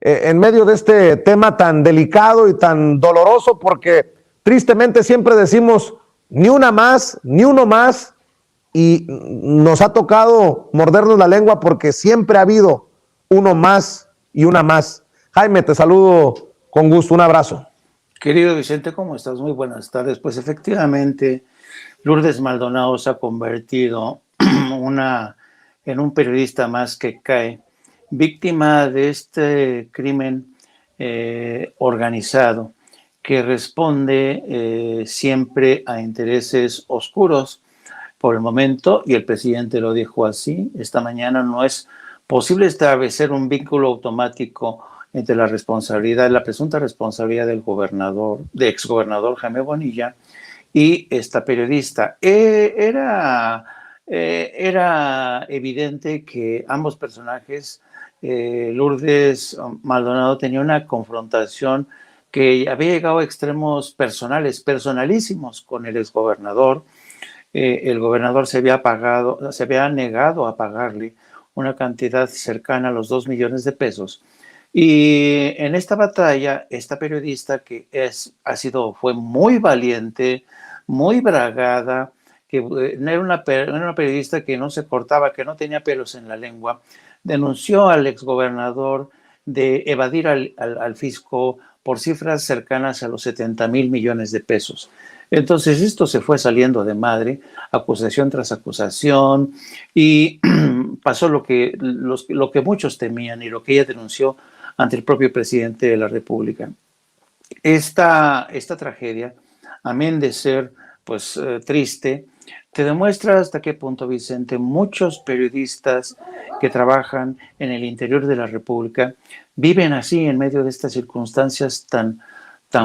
en medio de este tema tan delicado y tan doloroso, porque tristemente siempre decimos ni una más, ni uno más, y nos ha tocado mordernos la lengua porque siempre ha habido uno más y una más. Jaime, te saludo con gusto, un abrazo. Querido Vicente, ¿cómo estás? Muy buenas tardes. Pues efectivamente, Lourdes Maldonado se ha convertido en un periodista más que cae, víctima de este crimen organizado que responde siempre a intereses oscuros por el momento, y el presidente lo dijo así, esta mañana no es posible establecer un vínculo automático entre la responsabilidad, la presunta responsabilidad del exgobernador Jaime Bonilla y esta periodista. Era evidente que ambos personajes, Lourdes Maldonado, tenía una confrontación que había llegado a extremos personalísimos con el exgobernador. El gobernador se había negado a pagarle una cantidad cercana a los 2 millones de pesos. Y en esta batalla, esta periodista que fue muy valiente, muy bragada, que era una periodista que no se cortaba, que no tenía pelos en la lengua, denunció al exgobernador de evadir al fisco por cifras cercanas a los 70,000 millones de pesos. Entonces esto se fue saliendo de madre, acusación tras acusación, y pasó lo que muchos temían y lo que ella denunció ante el propio presidente de la República. Esta tragedia, amén de ser pues triste, te demuestra hasta qué punto, Vicente, muchos periodistas que trabajan en el interior de la República viven así en medio de estas circunstancias tan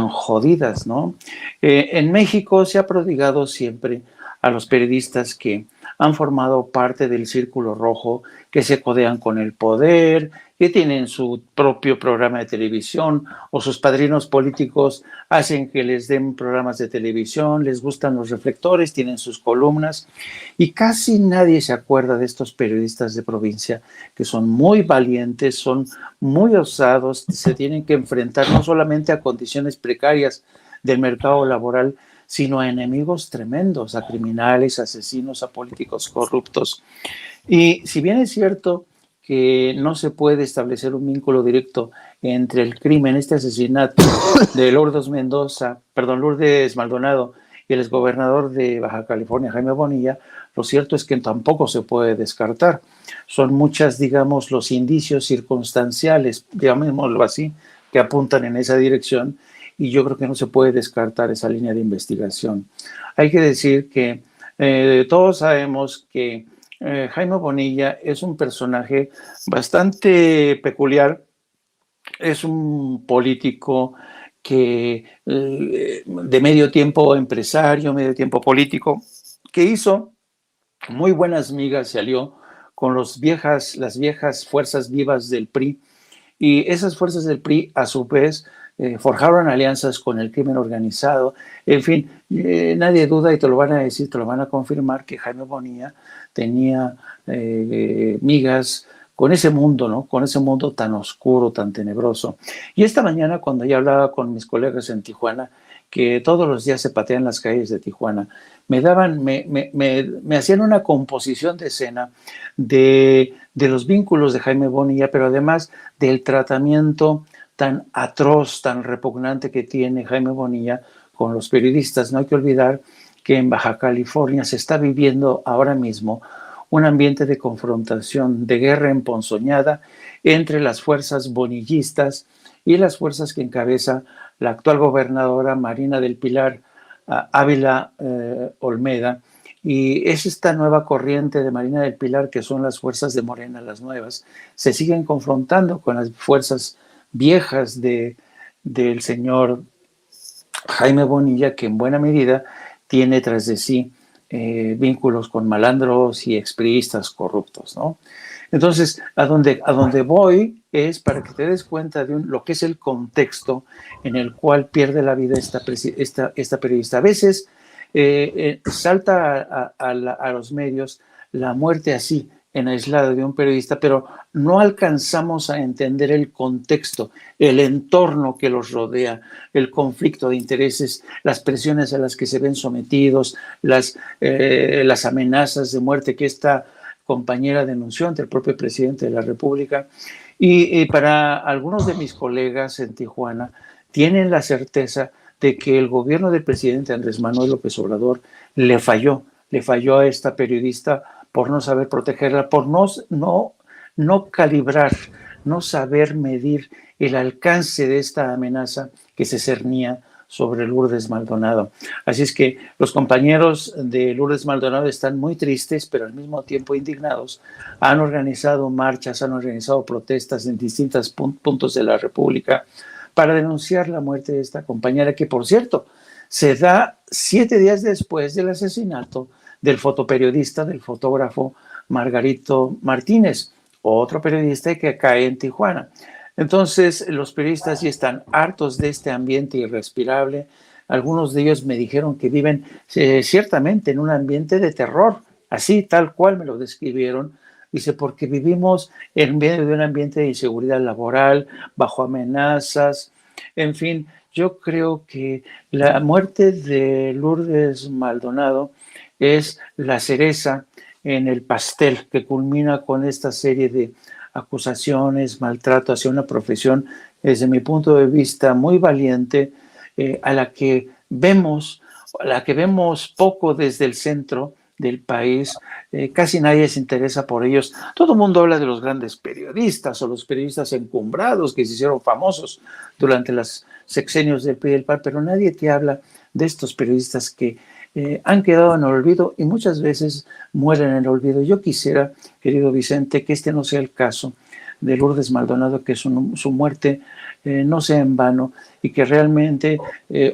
jodidas, ¿no? En México se ha prodigado siempre a los periodistas que han formado parte del Círculo Rojo, que se codean con el poder, que tienen su propio programa de televisión, o sus padrinos políticos hacen que les den programas de televisión, les gustan los reflectores, tienen sus columnas, y casi nadie se acuerda de estos periodistas de provincia que son muy valientes, son muy osados, se tienen que enfrentar no solamente a condiciones precarias del mercado laboral, sino a enemigos tremendos, a criminales, asesinos, a políticos corruptos. Y si bien es cierto que no se puede establecer un vínculo directo entre el crimen, este asesinato de Lourdes Maldonado y el exgobernador de Baja California, Jaime Bonilla, lo cierto es que tampoco se puede descartar. Son muchas, digamos, los indicios circunstanciales, digámoslo así, que apuntan en esa dirección, y yo creo que no se puede descartar esa línea de investigación. Hay que decir que todos sabemos que Jaime Bonilla es un personaje bastante peculiar, es un político que de medio tiempo empresario, medio tiempo político, que hizo muy buenas migas, se alió con las viejas fuerzas vivas del PRI, y esas fuerzas del PRI a su vez forjaron alianzas con el crimen organizado. En fin, nadie duda, y te lo van a decir, te lo van a confirmar, que Jaime Bonilla tenía migas con ese mundo, ¿no? Con ese mundo tan oscuro, tan tenebroso. Y esta mañana, cuando ya hablaba con mis colegas en Tijuana, que todos los días se patean las calles de Tijuana, me hacían una composición de escena de los vínculos de Jaime Bonilla, pero además del tratamiento tan atroz, tan repugnante que tiene Jaime Bonilla con los periodistas. No hay que olvidar que en Baja California se está viviendo ahora mismo un ambiente de confrontación, de guerra emponzoñada entre las fuerzas bonillistas y las fuerzas que encabeza la actual gobernadora Marina del Pilar Ávila Olmeda. Y es esta nueva corriente de Marina del Pilar, que son las fuerzas de Morena, las nuevas, se siguen confrontando con las fuerzas viejas del señor Jaime Bonilla, que en buena medida tiene tras de sí vínculos con malandros y expriistas corruptos, ¿no? Entonces, a donde voy es para que te des cuenta de lo que es el contexto en el cual pierde la vida esta periodista. A veces salta a los medios la muerte así, en aislado de un periodista, pero no alcanzamos a entender el contexto, el entorno que los rodea, el conflicto de intereses, las presiones a las que se ven sometidos, las amenazas de muerte que esta compañera denunció ante el propio presidente de la República. Y para algunos de mis colegas en Tijuana, tienen la certeza de que el gobierno del presidente Andrés Manuel López Obrador le falló a esta periodista por no saber protegerla, por no calibrar, no saber medir el alcance de esta amenaza que se cernía sobre Lourdes Maldonado. Así es que los compañeros de Lourdes Maldonado están muy tristes, pero al mismo tiempo indignados. Han organizado marchas, han organizado protestas en distintos puntos de la República para denunciar la muerte de esta compañera, que por cierto se da 7 días después del asesinato del fotoperiodista, del fotógrafo Margarito Martínez, otro periodista que cae en Tijuana. Entonces, los periodistas ya están hartos de este ambiente irrespirable. Algunos de ellos me dijeron que viven ciertamente en un ambiente de terror, así tal cual me lo describieron. Dice, porque vivimos en medio de un ambiente de inseguridad laboral, bajo amenazas, en fin. Yo creo que la muerte de Lourdes Maldonado es la cereza en el pastel que culmina con esta serie de acusaciones, maltrato hacia una profesión, desde mi punto de vista, muy valiente, a la que vemos poco desde el centro del país. Casi nadie se interesa por ellos. Todo el mundo habla de los grandes periodistas o los periodistas encumbrados que se hicieron famosos durante los sexenios del PRI y del PAN, pero nadie te habla de estos periodistas que han quedado en el olvido y muchas veces mueren en el olvido. Yo quisiera, querido Vicente, que este no sea el caso de Lourdes Maldonado, que su muerte no sea en vano y que realmente,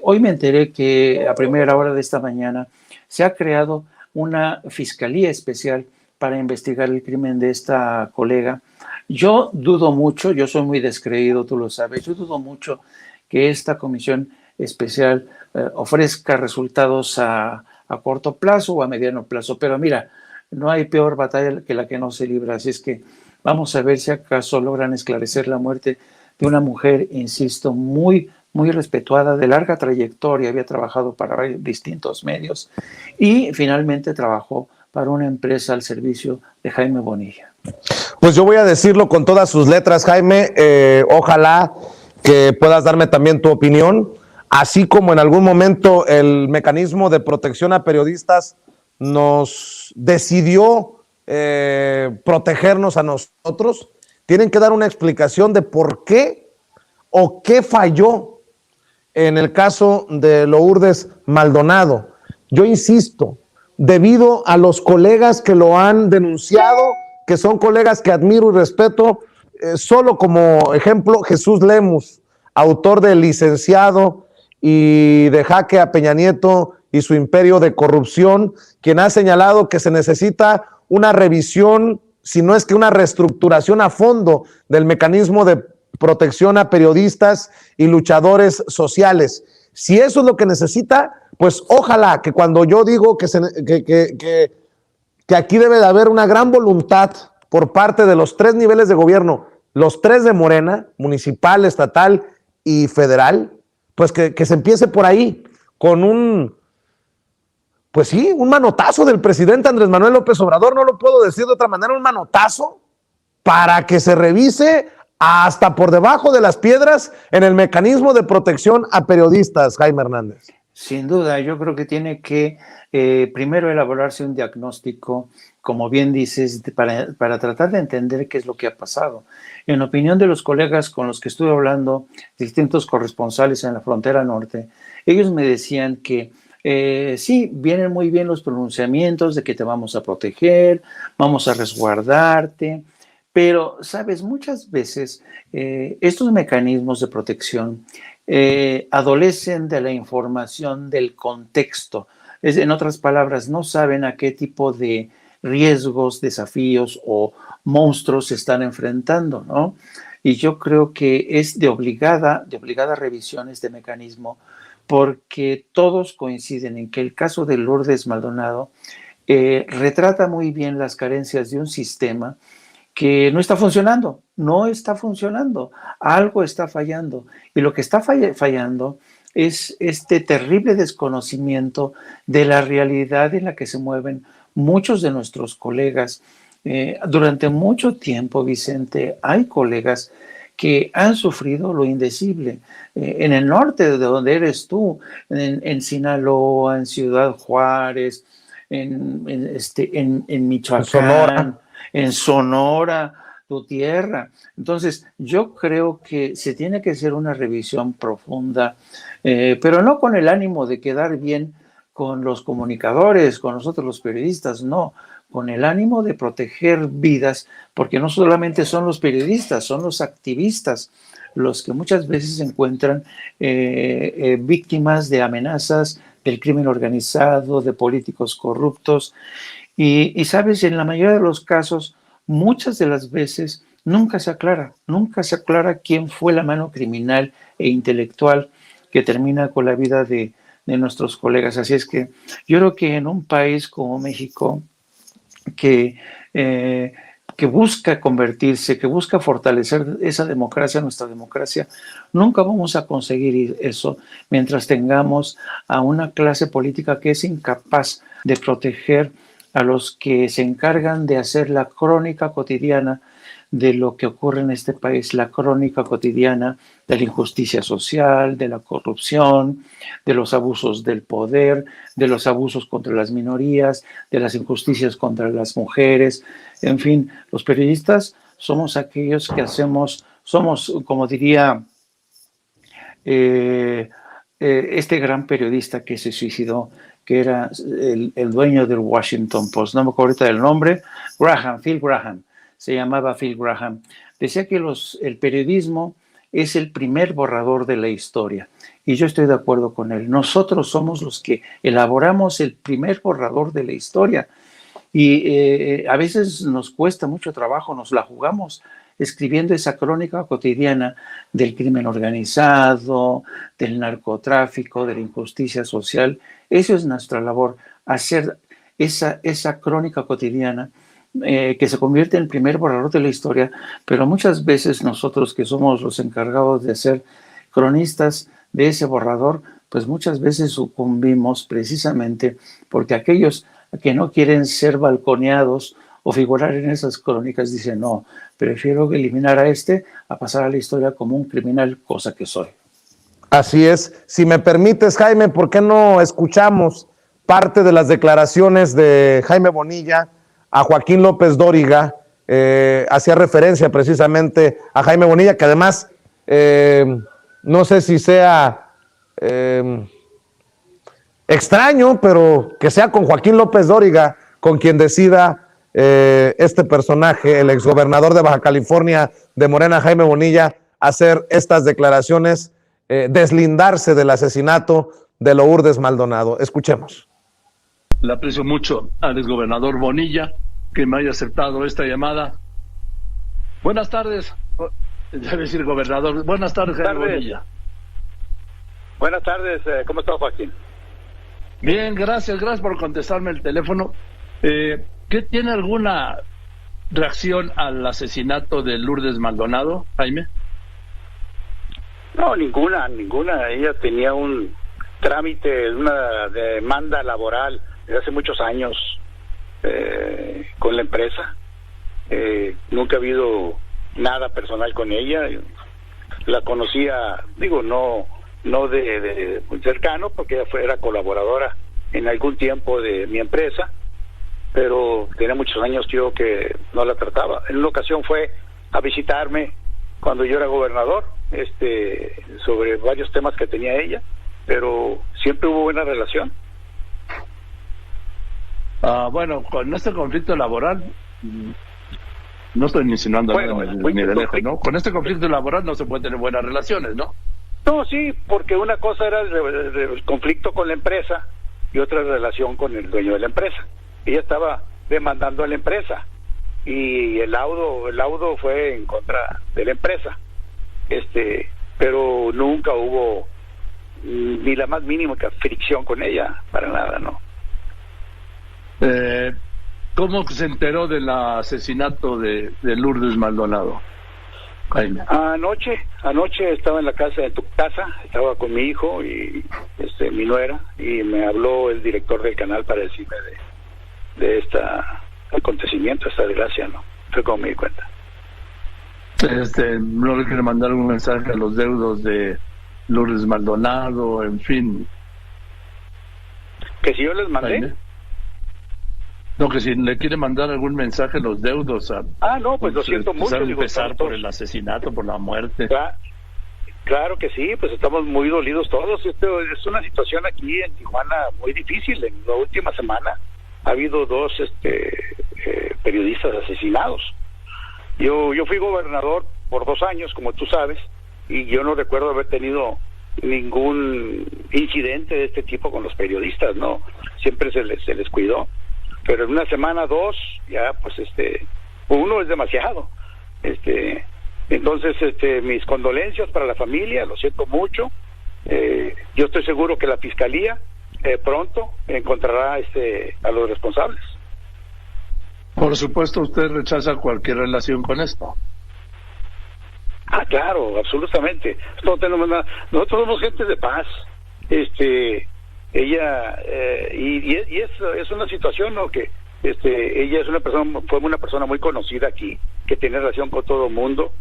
hoy me enteré que a primera hora de esta mañana se ha creado una fiscalía especial para investigar el crimen de esta colega. Yo dudo mucho, yo soy muy descreído, tú lo sabes, yo dudo mucho que esta comisión especial ofrezca resultados a corto plazo o a mediano plazo. Pero mira, no hay peor batalla que la que no se libra. Así es que vamos a ver si acaso logran esclarecer la muerte de una mujer, insisto, muy, muy respetuada, de larga trayectoria. Había trabajado para distintos medios y finalmente trabajó para una empresa al servicio de Jaime Bonilla. Pues yo voy a decirlo con todas sus letras, Jaime. Ojalá que puedas darme también tu opinión. Así como en algún momento el mecanismo de protección a periodistas nos decidió protegernos a nosotros, tienen que dar una explicación de por qué o qué falló en el caso de Lourdes Maldonado. Yo insisto, debido a los colegas que lo han denunciado, que son colegas que admiro y respeto, solo como ejemplo, Jesús Lemus, autor del Licenciado y de Jaque a Peña Nieto y su imperio de corrupción, quien ha señalado que se necesita una revisión, si no es que una reestructuración a fondo del mecanismo de protección a periodistas y luchadores sociales. Si eso es lo que necesita, pues ojalá que cuando yo digo que aquí debe de haber una gran voluntad por parte de los 3 niveles de gobierno, los 3 de Morena, municipal, estatal y federal, pues que se empiece por ahí, con un manotazo del presidente Andrés Manuel López Obrador, no lo puedo decir de otra manera, un manotazo para que se revise hasta por debajo de las piedras en el mecanismo de protección a periodistas, Jaime Hernández. Sin duda, yo creo que tiene que primero elaborarse un diagnóstico, como bien dices, para tratar de entender qué es lo que ha pasado. En opinión de los colegas con los que estuve hablando, distintos corresponsales en la frontera norte, ellos me decían que sí, vienen muy bien los pronunciamientos de que te vamos a proteger, vamos a resguardarte, pero, sabes, muchas veces estos mecanismos de protección adolecen de la información del contexto. En otras palabras, no saben a qué tipo de riesgos, desafíos o monstruos se están enfrentando, ¿no? Y yo creo que es de obligada revisión este mecanismo, porque todos coinciden en que el caso de Lourdes Maldonado retrata muy bien las carencias de un sistema que no está funcionando, algo está fallando. Y lo que está fallando es este terrible desconocimiento de la realidad en la que se mueven muchos de nuestros colegas. Durante mucho tiempo, Vicente, hay colegas que han sufrido lo indecible. En el norte, de donde eres tú, en Sinaloa, en Ciudad Juárez, en Michoacán, en Sonora, tu tierra. Entonces, yo creo que se tiene que hacer una revisión profunda, pero no con el ánimo de quedar bien con los comunicadores, con nosotros los periodistas, no, con el ánimo de proteger vidas, porque no solamente son los periodistas, son los activistas los que muchas veces se encuentran víctimas de amenazas del crimen organizado, de políticos corruptos. Y sabes, en la mayoría de los casos, muchas de las veces nunca se aclara quién fue la mano criminal e intelectual que termina con la vida de nuestros colegas. Así es que yo creo que en un país como México, que busca convertirse, que busca fortalecer esa democracia, nuestra democracia, nunca vamos a conseguir eso mientras tengamos a una clase política que es incapaz de proteger a los que se encargan de hacer la crónica cotidiana de lo que ocurre en este país, la crónica cotidiana de la injusticia social, de la corrupción, de los abusos del poder, de los abusos contra las minorías, de las injusticias contra las mujeres. En fin, los periodistas somos aquellos que somos, como diría este gran periodista que se suicidó, que era el dueño del Washington Post, no me acuerdo ahorita del nombre, Phil Graham, se llamaba Phil Graham. Decía que el periodismo es el primer borrador de la historia, y yo estoy de acuerdo con él. Nosotros somos los que elaboramos el primer borrador de la historia, y a veces nos cuesta mucho trabajo, nos la jugamos escribiendo esa crónica cotidiana del crimen organizado, del narcotráfico, de la injusticia social. Eso es nuestra labor, hacer esa crónica cotidiana que se convierte en el primer borrador de la historia, pero muchas veces nosotros que somos los encargados de ser cronistas de ese borrador, pues muchas veces sucumbimos precisamente porque aquellos que no quieren ser balconeados o figurar en esas crónicas dicen, no, prefiero eliminar a pasar a la historia como un criminal, cosa que soy. Así es. Si me permites, Jaime, ¿por qué no escuchamos parte de las declaraciones de Jaime Bonilla a Joaquín López Dóriga? Hacía referencia precisamente a Jaime Bonilla, que además no sé si sea extraño, pero que sea con Joaquín López Dóriga con quien decida este personaje, el exgobernador de Baja California de Morena, Jaime Bonilla, hacer estas declaraciones, deslindarse del asesinato de Lourdes Maldonado. Escuchemos. Le aprecio mucho al exgobernador Bonilla que me haya aceptado esta llamada. Buenas tardes, debe decir gobernador. Buenas tardes, Jaime Bonilla. Buenas tardes, ¿cómo está, Joaquín? Bien, gracias por contestarme el teléfono. ¿Qué tiene alguna reacción al asesinato de Lourdes Maldonado, Jaime? No, ninguna. Ella tenía un trámite, una demanda laboral desde hace muchos años con la empresa. Nunca ha habido nada personal con ella. La conocía, digo, no de muy cercano, porque ella era colaboradora en algún tiempo de mi empresa, pero tenía muchos años que no la trataba. En una ocasión fue a visitarme cuando yo era gobernador, sobre varios temas que tenía ella, pero siempre hubo buena relación. Bueno, con este conflicto laboral, no estoy insinuando ni de lejos, ¿no? Con este conflicto laboral no se puede tener buenas relaciones, ¿no? No, sí, porque una cosa era el conflicto con la empresa y otra relación con el dueño de la empresa. Ella estaba demandando a la empresa y el laudo fue en contra de la empresa, pero nunca hubo ni la más mínima fricción con ella, para nada, ¿no? ¿Cómo se enteró del asesinato de Lourdes Maldonado, Jaime? Anoche estaba en la casa, en tu casa, estaba con mi hijo y mi nuera, y me habló el director del canal para decirme de este acontecimiento, esta desgracia, ¿no? Fue como me di cuenta. ¿No le quiere mandar un mensaje a los deudos de Lourdes Maldonado, en fin? ¿Que si yo les mandé? Jaime. No, que si le quiere mandar algún mensaje a los deudos. No, pues lo siento mucho. Empezar por el asesinato, por la muerte. Claro que sí, pues estamos muy dolidos todos. Esto es una situación aquí en Tijuana muy difícil. En la última semana ha habido 2 periodistas asesinados. Yo fui gobernador por 2 años, como tú sabes, y yo no recuerdo haber tenido ningún incidente de este tipo con los periodistas, ¿no? Siempre se les cuidó. Pero en una semana, 2, ya pues 1 es demasiado. Entonces mis condolencias para la familia, lo siento mucho. Yo estoy seguro que la fiscalía pronto encontrará a los responsables. Por supuesto, usted rechaza cualquier relación con esto. Claro, absolutamente. No tenemos nada. Nosotros somos gente de paz. Ella y es una situación, ¿no? Que ella fue una persona muy conocida aquí, que tiene relación con todo el mundo,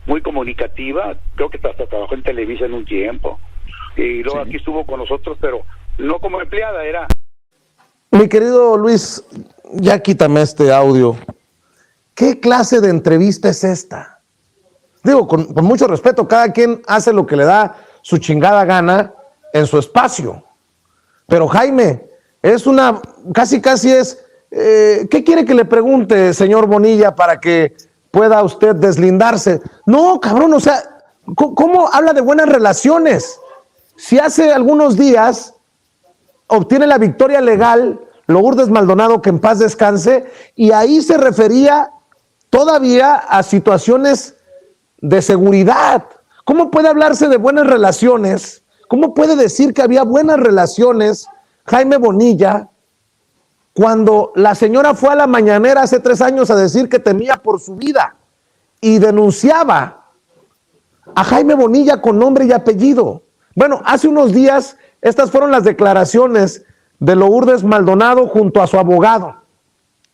muy comunicativa. Creo que hasta trabajó en Televisa en un tiempo y luego aquí estuvo con nosotros, pero no como empleada, era. Mi querido Luis, ya quítame este audio. ¿Qué clase de entrevista es esta? Digo, con mucho respeto, cada quien hace lo que le da su chingada gana en su espacio. Pero Jaime, es casi es, ¿qué quiere que le pregunte, señor Bonilla, para que pueda usted deslindarse? No, cabrón, o sea, ¿cómo habla de buenas relaciones? Si hace algunos días obtiene la victoria legal Lourdes Maldonado, que en paz descanse, y ahí se refería todavía a situaciones de seguridad. ¿Cómo puede hablarse de buenas relaciones? ¿Cómo puede decir que había buenas relaciones, Jaime Bonilla, cuando la señora fue a la mañanera hace 3 años a decir que temía por su vida y denunciaba a Jaime Bonilla con nombre y apellido? Bueno, hace unos días estas fueron las declaraciones de Lourdes Maldonado junto a su abogado.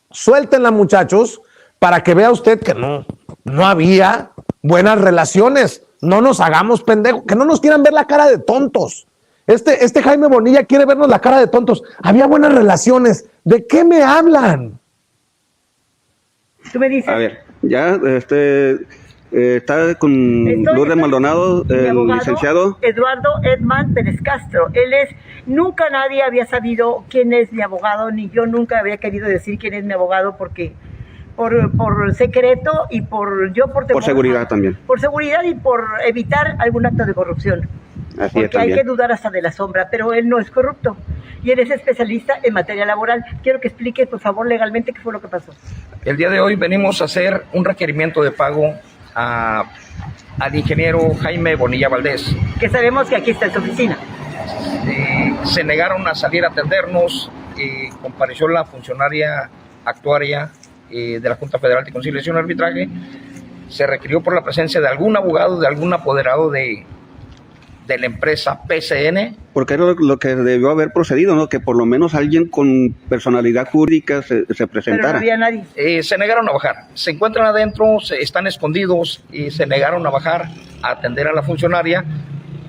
Suéltenla, muchachos, para que vea usted que no había buenas relaciones. No nos hagamos pendejos, que no nos quieran ver la cara de tontos. Este Jaime Bonilla quiere vernos la cara de tontos. Había buenas relaciones. ¿De qué me hablan? Tú me dices. A ver, ya está con Lourdes Maldonado, el licenciado Eduardo Edman Pérez Castro. Nunca nadie había sabido quién es mi abogado, ni yo nunca había querido decir quién es mi abogado, porque por secreto y por seguridad también. Por seguridad y por evitar algún acto de corrupción. Así porque es, también. Hay que dudar hasta de la sombra, pero él no es corrupto y él es especialista en materia laboral. Quiero que explique, por favor, legalmente qué fue lo que pasó. El día de hoy venimos a hacer un requerimiento de pago al ingeniero Jaime Bonilla Valdés. Que sabemos que aquí está en su oficina. Se negaron a salir a atendernos, compareció la funcionaria actuaria de la Junta Federal de Conciliación y Arbitraje. Se requirió por la presencia de algún abogado, de algún apoderado de la empresa PCN. Porque era lo que debió haber procedido, ¿no? Que por lo menos alguien con personalidad jurídica se presentara. Pero no había nadie. Se negaron a bajar. Se encuentran adentro, están escondidos y se negaron a bajar a atender a la funcionaria.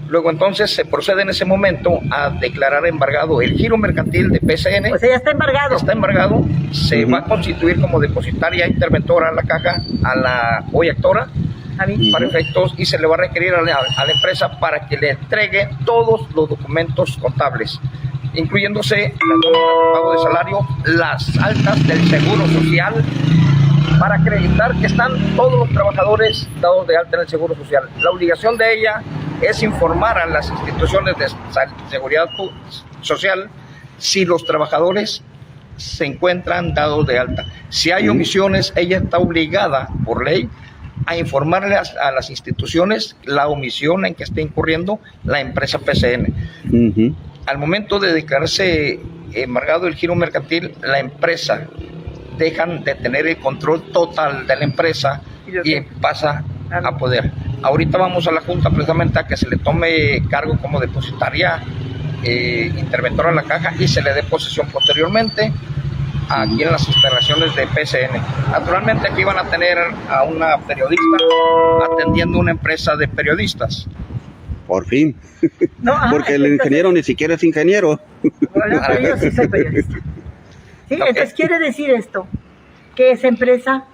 Luego entonces se procede en ese momento a declarar embargado el giro mercantil de PCN. O sea, ya está embargado. Está embargado, se va a constituir como depositaria interventora a la caja, a la hoy actora, para efectos, y se le va a requerir a la empresa para que le entregue todos los documentos contables, incluyéndose el pago de salario, las altas del Seguro Social, para acreditar que están todos los trabajadores dados de alta en el Seguro Social. La obligación de ella es informar a las instituciones de seguridad social si los trabajadores se encuentran dados de alta. Si hay omisiones, ella está obligada por ley a informarle a las instituciones la omisión en que está incurriendo la empresa PCN. Al momento de declararse embargado el giro mercantil, la empresa dejan de tener el control total de la empresa y pasa a poder. Ahorita vamos a la Junta precisamente a que se le tome cargo como depositaria interventora en la caja y se le dé posesión posteriormente aquí en las instalaciones de PCN. Naturalmente aquí van a tener a una periodista atendiendo una empresa de periodistas. Por fin. No, Porque el ingeniero ni siquiera es ingeniero. Bueno, pero yo sí soy periodista. ¿Sí? Okay. Entonces quiere decir esto, que esa empresa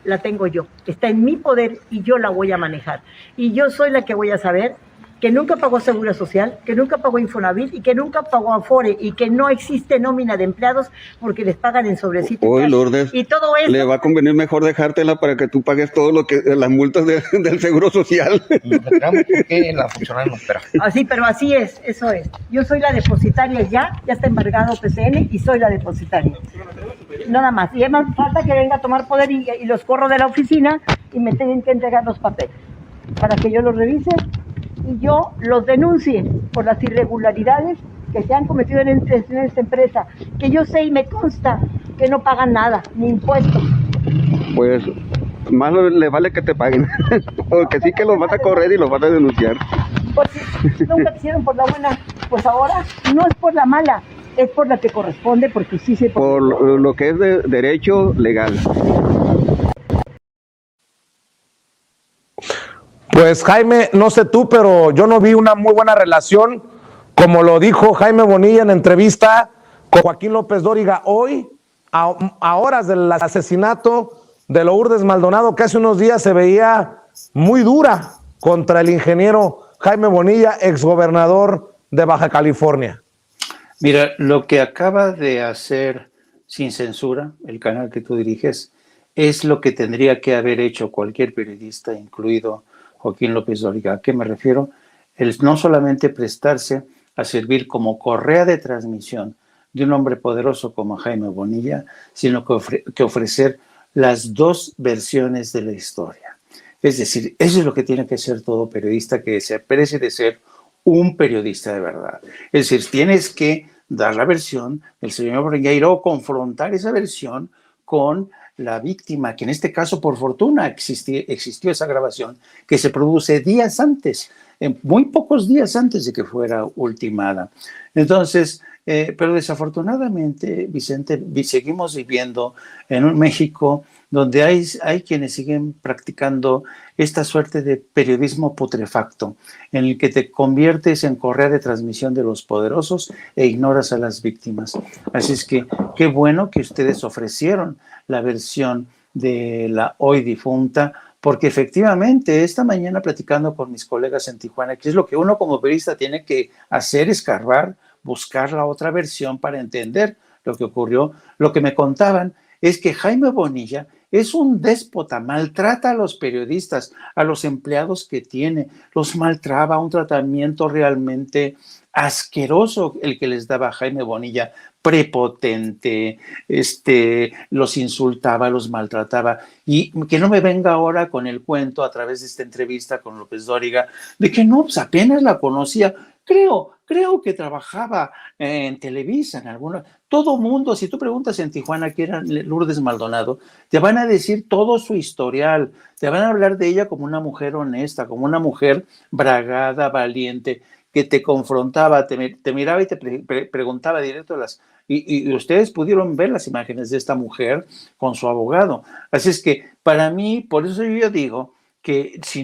la tengo yo, está en mi poder y yo la voy a manejar. Y yo soy la que voy a saber que nunca pagó Seguro Social, que nunca pagó Infonavit y que nunca pagó Afore y que no existe nómina de empleados porque les pagan en sobrecito. Oye, Lourdes, y todo eso. le va a convenir mejor dejártela para que tú pagues todo lo que las multas del Seguro Social. Porque la funcionaria no espera. Así, pero así es, eso es. Yo soy la depositaria ya está embargado PCN y soy la depositaria. Nada más. Y además falta que venga a tomar poder y los corro de la oficina y me tienen que entregar los papeles para que yo los revise y yo los denuncie por las irregularidades que se han cometido en esta empresa, que yo sé y me consta que no pagan nada, ni impuestos. Pues más le vale que te paguen, porque sí que los vas a correr y los vas a denunciar. Pues si nunca quisieron por la buena, pues ahora no es por la mala, es por la que corresponde, porque sí se... Por lo que es de derecho legal. Pues Jaime, no sé tú, pero yo no vi una muy buena relación, como lo dijo Jaime Bonilla en entrevista con Joaquín López Dóriga hoy, a horas del asesinato de Lourdes Maldonado, que hace unos días se veía muy dura contra el ingeniero Jaime Bonilla, exgobernador de Baja California. Mira, lo que acaba de hacer Sin Censura, el canal que tú diriges, es lo que tendría que haber hecho cualquier periodista, incluido Joaquín López Dóriga. ¿A qué me refiero? El no solamente prestarse a servir como correa de transmisión de un hombre poderoso como Jaime Bonilla, sino que ofrecer las dos versiones de la historia. Es decir, eso es lo que tiene que ser todo periodista que se precie de ser un periodista de verdad. Es decir, tienes que dar la versión del señor Bonilla o confrontar esa versión con la víctima, que en este caso, por fortuna, existió esa grabación que se produce días antes, muy pocos días antes de que fuera ultimada. Entonces, pero desafortunadamente, Vicente, seguimos viviendo en un México donde hay quienes siguen practicando esta suerte de periodismo putrefacto, en el que te conviertes en correa de transmisión de los poderosos e ignoras a las víctimas. Así es que qué bueno que ustedes ofrecieron la versión de la hoy difunta, porque efectivamente esta mañana platicando con mis colegas en Tijuana, que es lo que uno como periodista tiene que hacer, escarbar, buscar la otra versión para entender lo que ocurrió. Lo que me contaban es que Jaime Bonilla es un déspota, maltrata a los periodistas, a los empleados que tiene, los maltrata, un tratamiento realmente asqueroso el que les daba Jaime Bonilla, prepotente, los insultaba, los maltrataba, y que no me venga ahora con el cuento a través de esta entrevista con López Dóriga, de que no, pues apenas la conocía, creo que trabajaba en Televisa, en alguna, todo mundo, si tú preguntas en Tijuana quién era Lourdes Maldonado, te van a decir todo su historial, te van a hablar de ella como una mujer honesta, como una mujer bragada, valiente, que te confrontaba, te miraba y te preguntaba directo y ustedes pudieron ver las imágenes de esta mujer con su abogado. Así es que para mí, por eso yo digo que si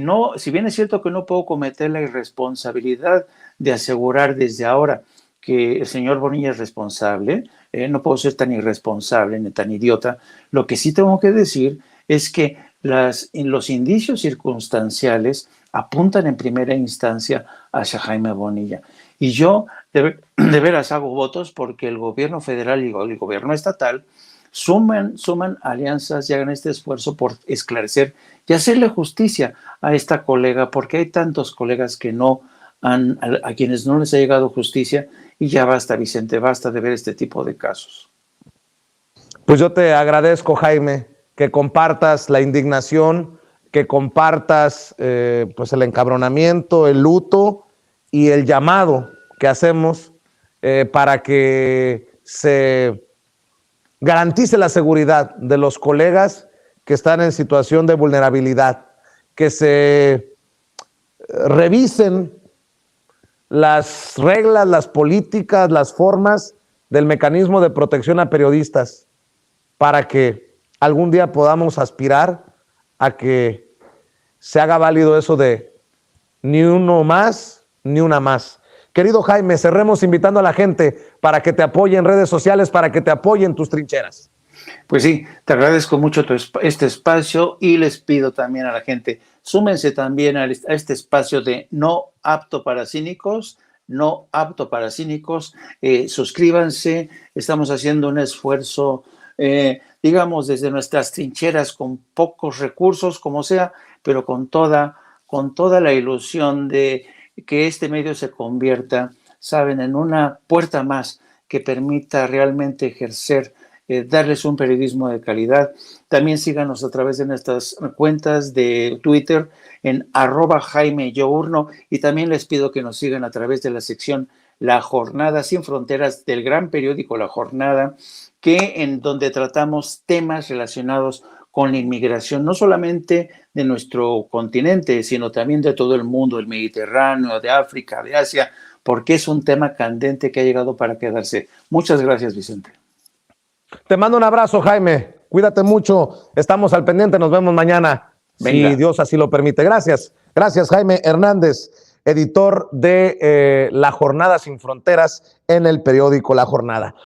bien es cierto que no puedo cometer la irresponsabilidad de asegurar desde ahora que el señor Bonilla es responsable, no puedo ser tan irresponsable ni tan idiota, lo que sí tengo que decir es que los indicios circunstanciales apuntan en primera instancia hacia Jaime Bonilla. Y yo de veras hago votos porque el gobierno federal y el gobierno estatal suman alianzas y hagan este esfuerzo por esclarecer y hacerle justicia a esta colega, porque hay tantos colegas que a quienes no les ha llegado justicia, y ya basta, Vicente, basta de ver este tipo de casos. Pues yo te agradezco, Jaime, que compartas la indignación, que compartas pues el encabronamiento, el luto y el llamado que hacemos para que se garantice la seguridad de los colegas que están en situación de vulnerabilidad, que se revisen las reglas, las políticas, las formas del mecanismo de protección a periodistas para que algún día podamos aspirar a que se haga válido eso de ni uno más, ni una más. Querido Jaime, cerremos invitando a la gente para que te apoye en redes sociales, para que te apoye en tus trincheras. Pues sí, te agradezco mucho este espacio y les pido también a la gente, súmense también a este espacio de no apto para cínicos, no apto para cínicos, suscríbanse, estamos haciendo un esfuerzo, digamos, desde nuestras trincheras con pocos recursos, como sea, pero con toda la ilusión de que este medio se convierta, saben, en una puerta más que permita realmente ejercer, darles un periodismo de calidad. También síganos a través de nuestras cuentas de Twitter en @JaimeYourno, y también les pido que nos sigan a través de la sección La Jornada Sin Fronteras del gran periódico La Jornada, en donde tratamos temas relacionados con la inmigración, no solamente de nuestro continente, sino también de todo el mundo, el Mediterráneo, de África, de Asia, porque es un tema candente que ha llegado para quedarse. Muchas gracias, Vicente. Te mando un abrazo, Jaime. Cuídate mucho. Estamos al pendiente. Nos vemos mañana, Venga. si Dios así lo permite. Gracias. Gracias, Jaime Hernández, editor de La Jornada Sin Fronteras en el periódico La Jornada.